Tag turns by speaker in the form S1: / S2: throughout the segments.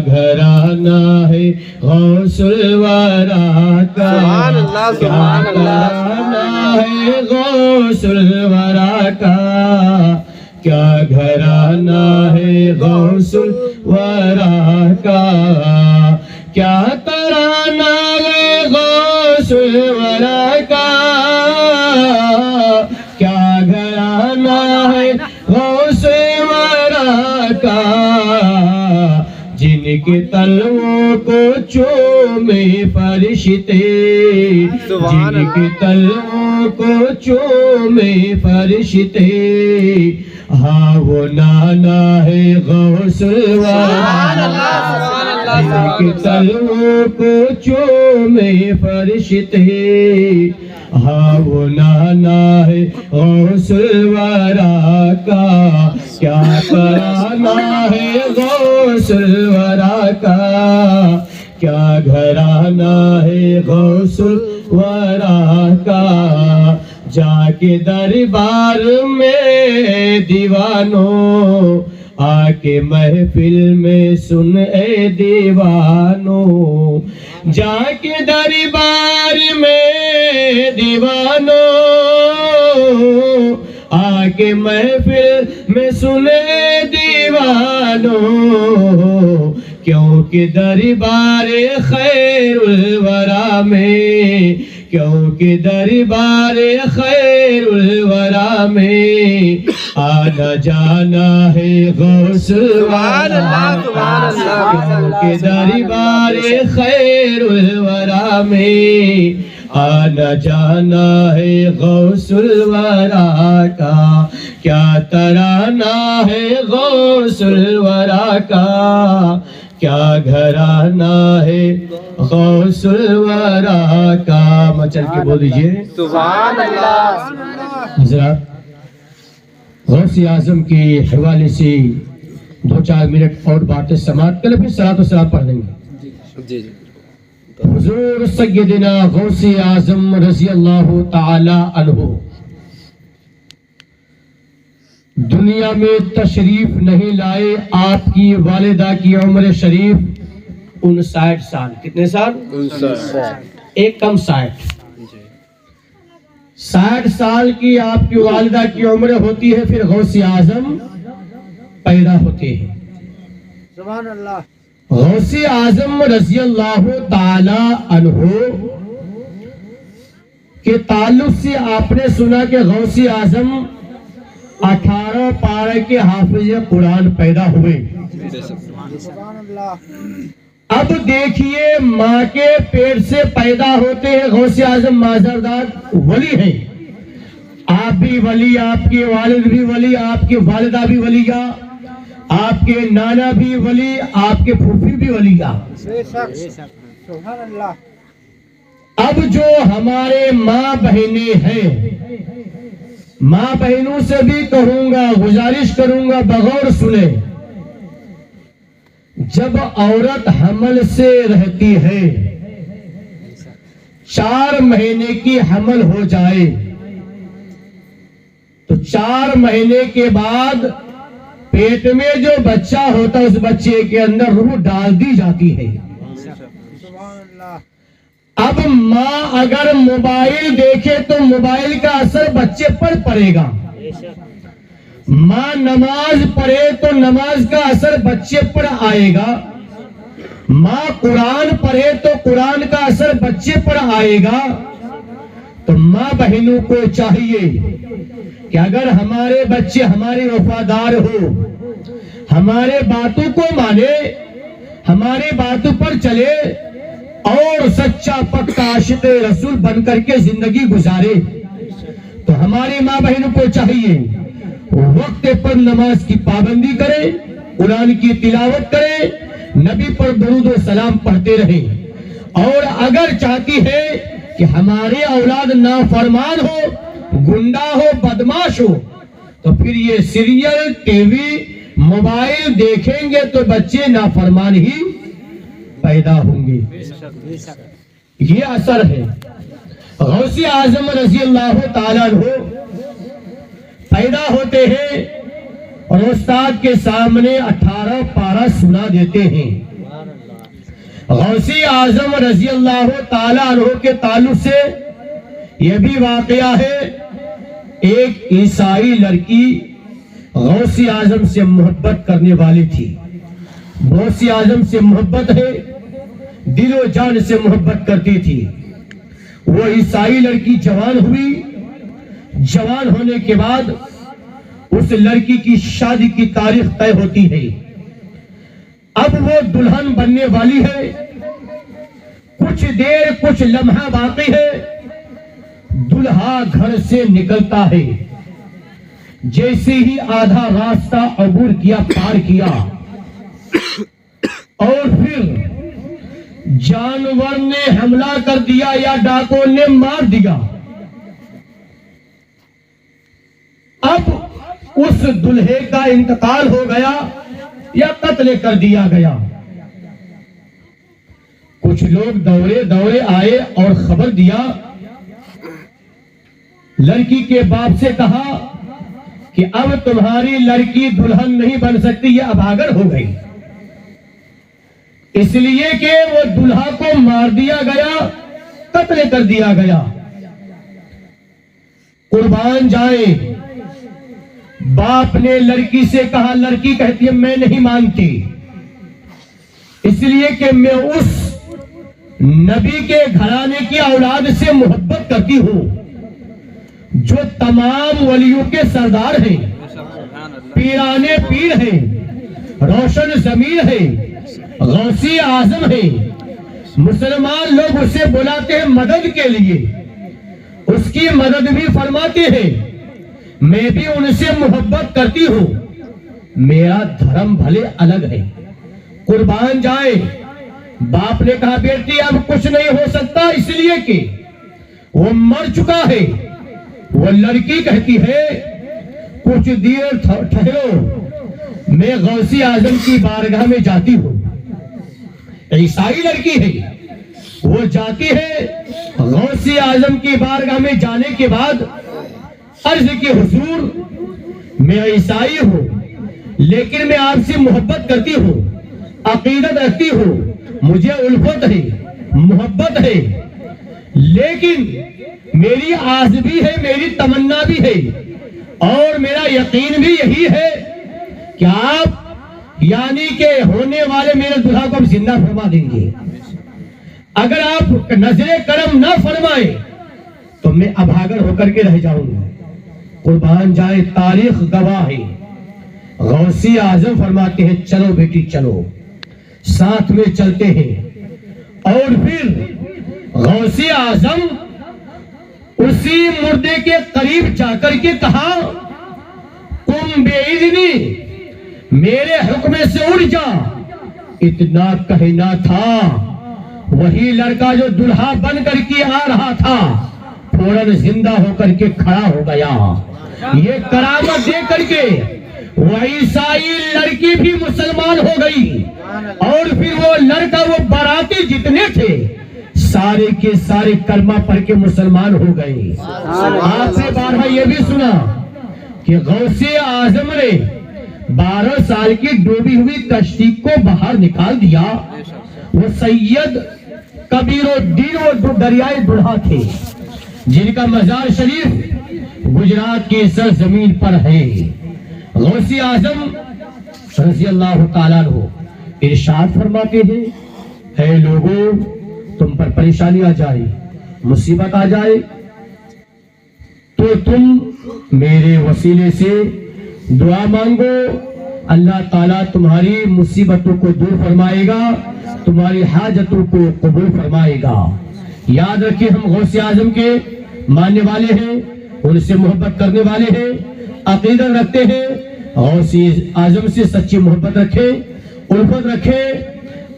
S1: گھرانہ ہے غوث الورا کا، کیا گھرانہ ہے غوث الورا کا، کیا گھرانہ ہے غوث الورا کا، کیا ترانہ ہے غوث الورا کا، کیا گھرانہ ہے غوث الورا کا، جن کے تلووں کو چومے فرشتے، جن کے تلووں کو چومے فرشتے، ہاں وہ نانا ہے غوث الورا، جن کے تلووں کو چومے فرشتے، ہاں وہ نانا ہے غوث الورا کا، کیا ترانہ ہے غوث الورا کا، کیا گھرانہ ہے غوث الورا کا، جا کے دربار میں دیوانوں، آ کے محفل میں سن اے دیوانوں، جا کے دربار میں دیوانوں، آ کے محفل میں سن اے دیوانوں، کیونکہ دربار خیر الورا میں، کیونکہ دربار خیر الورا میں آنا جانا ہے غوث الورا، کیونکہ دربار خیر الورا میں آنا جانا ہے غوث الورا کا، کیا ترانہ ہے غوث الورا کا، کیا گھرانہ ہے غوث الورا کا۔ مچل کے بول دیجئے
S2: سبحان اللہ۔
S1: حضرات، غوث اعظم کے حوالے سے 2-4 منٹ اور باتیں سماعت کریں، پھر صلاۃ و سلام پڑھ دیں گے۔
S2: جی جی
S1: حضور سیدنا غوث اعظم رضی اللہ تعالی عنہ دنیا میں تشریف نہیں لائے، آپ کی والدہ کی عمر شریف 59 سال۔ کتنے سال؟
S2: 59۔
S1: ایک کم 60۔ 60 سال کی آپ کی والدہ کی عمر ہوتی ہے، پھر غوث اعظم پیدا ہوتے ہیں۔
S2: سبحان اللہ۔
S1: غوث اعظم رضی اللہ تعالی عنہ کے تعلق سے آپ نے سنا کہ غوث اعظم 18 پارے کے حافظ قرآن پیدا ہوئے۔
S2: سبحان اللہ۔
S1: اب دیکھیے، ماں کے پیٹ سے پیدا ہوتے ہیں غوث اعظم مازرداد ولی ہیں، آپ بھی ولی، آپ کے والد بھی ولی، آپ کی والدہ بھی ولیہ، آپ کے نانا بھی ولی، آپ کے پھوپھی بھی ولیہ۔
S2: سبحان اللہ۔
S1: اب جو ہمارے ماں بہنیں ہیں، ماں بہنوں سے بھی کہوں گا، گزارش کروں گا، بغور سنیں، جب عورت حمل سے رہتی ہے، 4 مہینے کی حمل ہو جائے تو 4 مہینے کے بعد پیٹ میں جو بچہ ہوتا ہے، اس بچے کے اندر روح ڈال دی جاتی ہے۔
S2: سبحان اللہ۔
S1: اب ماں اگر موبائل دیکھے تو موبائل کا اثر بچے پر پڑے گا، ماں نماز پڑھے تو نماز کا اثر بچے پر آئے گا، ماں قرآن پڑھے تو قرآن کا اثر بچے پر آئے گا۔ تو ماں بہنوں کو چاہیے کہ اگر ہمارے بچے ہمارے وفادار ہو، ہمارے باتوں کو مانے، ہمارے باتوں پر چلے اور سچا پکا عاشق رسول بن کر کے زندگی گزارے، تو ہماری ماں بہنوں کو چاہیے وقت پر نماز کی پابندی کرے، قرآن کی تلاوت کرے، نبی پر درود و سلام پڑھتے رہے، اور اگر چاہتی ہے کہ ہماری اولاد نافرمان ہو، گنڈا ہو، بدماش ہو، تو پھر یہ سیریل، ٹی وی، موبائل دیکھیں گے تو بچے نافرمان ہی پیدا ہوں گے۔ یہ اثر ہے۔ غوث اعظم رضی اللہ تعالیٰ عنہ پیدا ہوتے ہیں اور استاد کے سامنے 18 پارہ سنا دیتے ہیں۔ غوثی اعظم رضی اللہ تعالیٰ عنہ کے تعلق سے یہ بھی واقعہ ہے، ایک عیسائی لڑکی غوثی اعظم سے محبت کرنے والی تھی، غوثی اعظم سے محبت ہے، دل و جان سے محبت کرتی تھی۔ وہ عیسائی لڑکی جوان ہوئی، جوان ہونے کے بعد اس لڑکی کی شادی کی تاریخ طے ہوتی ہے۔ اب وہ دلہن بننے والی ہے، کچھ دیر کچھ لمحہ باقی ہے، دلہا گھر سے نکلتا ہے، جیسے ہی آدھا راستہ عبور کیا، پار کیا، اور پھر جانور نے حملہ کر دیا یا ڈاکوں نے مار دیا۔ اب اس دلہے کا انتقال ہو گیا یا قتل کر دیا گیا۔ کچھ لوگ دوڑے دوڑے آئے اور خبر دیا، لڑکی کے باپ سے کہا کہ اب تمہاری لڑکی دلہن نہیں بن سکتی، یہ اباگر ہو گئی، اس لیے کہ وہ دلہا کو مار دیا گیا، قتل کر دیا گیا۔ قربان جائے، باپ نے لڑکی سے کہا، لڑکی کہتی ہے میں نہیں مانتی، اس لیے کہ میں اس نبی کے گھرانے کی اولاد سے محبت کرتی ہوں جو تمام ولیوں کے سردار ہیں، پیرانے پیر ہیں، روشن ضمیر ہیں، غوثی اعظم ہیں۔ مسلمان لوگ اسے بلاتے ہیں مدد کے لیے، اس کی مدد بھی فرماتے ہیں، میں بھی ان سے محبت کرتی ہوں، میرا دھرم بھلے الگ ہے۔ قربان جائے، باپ نے کہا بیٹی اب کچھ نہیں ہو سکتا، اس لیے کہ وہ مر چکا ہے۔ وہ لڑکی کہتی ہے کچھ دیر ٹھہرو، میں غوثی اعظم کی بارگاہ میں جاتی ہوں۔ عیسائی لڑکی ہے، وہ جاتی ہے غوثی اعظم کی بارگاہ میں، جانے کے بعد عرض کی حضور میں عیسائی ہوں لیکن میں آپ سے محبت کرتی ہوں، عقیدت رکھتی ہوں، مجھے الفت ہے، محبت ہے، لیکن میری آس بھی ہے، میری تمنا بھی ہے، اور میرا یقین بھی یہی ہے کہ آپ یعنی کہ ہونے والے میرے دلہا کو زندہ فرما دیں گے۔ اگر آپ نظر کرم نہ فرمائے تو میں ابھاگر ہو کر کے رہ جاؤں گا۔ قربان جائے، تاریخ گواہ ہے۔ غوثی اعظم فرماتے ہیں چلو بیٹی چلو، ساتھ میں چلتے ہیں، اور پھر غوثی اعظم اسی مردے کے قریب جا کر کے کہا تم بے اذنی میرے حکم سے اڑ جا۔ اتنا کہنا تھا، وہی لڑکا جو دلہا بن کر کے آ رہا تھا فوراً زندہ ہو کر کے کھڑا ہو گیا۔ یہ کرامت دے کر کے وہ عیسائی لڑکی بھی مسلمان ہو گئی، اور پھر وہ لڑکا، وہ باراتی جتنے تھے سارے کے سارے کلمہ پڑھ کے مسلمان ہو گئے۔ آپ نے بارہا یہ بھی سنا کہ غوثی اعظم نے 12 سال کی ڈوبی ہوئی کشتی کو باہر نکال دیا۔ وہ سید کبیر الدین و دریائے دلہا تھے جن کا مزار شریف گجرات کی سرزمین پر ہے۔ غوثی اعظم رضی اللہ تعالیٰ عنہ ارشاد فرماتے ہیں، اے لوگوں، تم پر پریشانی آ جائے، مصیبت آ جائے تو تم میرے وسیلے سے دعا مانگو، اللہ تعالیٰ تمہاری مصیبتوں کو دور فرمائے گا، تمہاری حاجتوں کو قبول فرمائے گا۔ یاد رکھیں، ہم غوثی اعظم کے ماننے والے ہیں، ان سے محبت کرنے والے ہیں، عقیدت رکھتے ہیں، غوثی اعظم سے سچی محبت رکھیں، الفت رکھیں،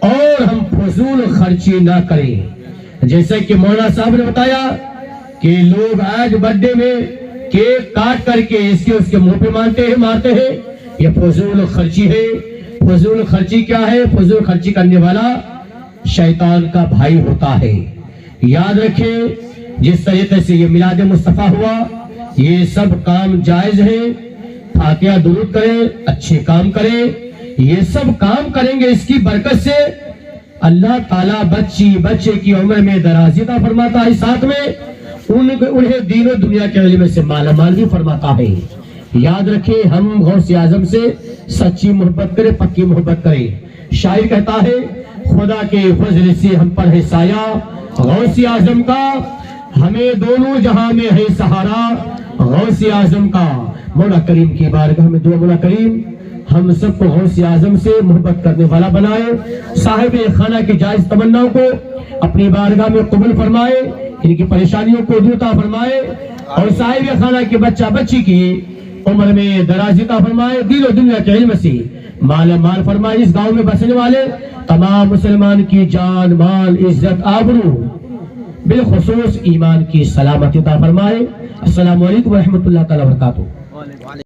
S1: اور ہم فضول خرچی نہ کریں۔ جیسے کہ مولانا صاحب نے بتایا کہ لوگ آج برڈے میں کیک کاٹ کر کے اس کے منہ پہ مارتے ہیں، یہ فضول خرچی ہے۔ فضول خرچی کیا ہے؟ فضول خرچی کرنے والا شیطان کا بھائی ہوتا ہے۔ یاد رکھیں، جس طریقے سے یہ میلاد مصطفیٰ ہوا، یہ سب کام جائز ہے۔ فاتحہ درود کریں، اچھے کام کریں، یہ سب کام کریں گے، اس کی برکت سے اللہ تعالیٰ بچے کی عمر میں درازی عطا فرماتا ہے، ساتھ میں انہیں دین و دنیا کے علم سے مالا مال بھی فرماتا ہے۔ یاد رکھیں، ہم غوث اعظم سے سچی محبت کریں، پکی محبت کریں۔ شاعر کہتا ہے خدا کے فضل سے ہم پر ہے سایہ غوث اعظم کا، ہمیں دونوں جہاں میں ہے سہارا غوث اعظم کا۔ مولا کریم کی بارگاہ میں دعا، مولا کریم ہم سب کو غوث اعظم سے محبت کرنے والا بنائے، صاحب خانہ کی جائز تمناؤں کو اپنی بارگاہ میں قبول فرمائے، ان کی پریشانیوں کو دور عطا فرمائے، اور صاحب خانہ کے بچہ بچی کی عمر میں دراز عطا فرمائے، دین و دنیا کے علم سے مالا مال فرمائے۔ اس گاؤں میں بسنے والے تمام مسلمان کی جان، مال، عزت، آبرو، بالخصوص ایمان کی سلامتی عطا فرمائے۔ السلام علیکم ورحمۃ اللہ تعالی وبرکاتہ۔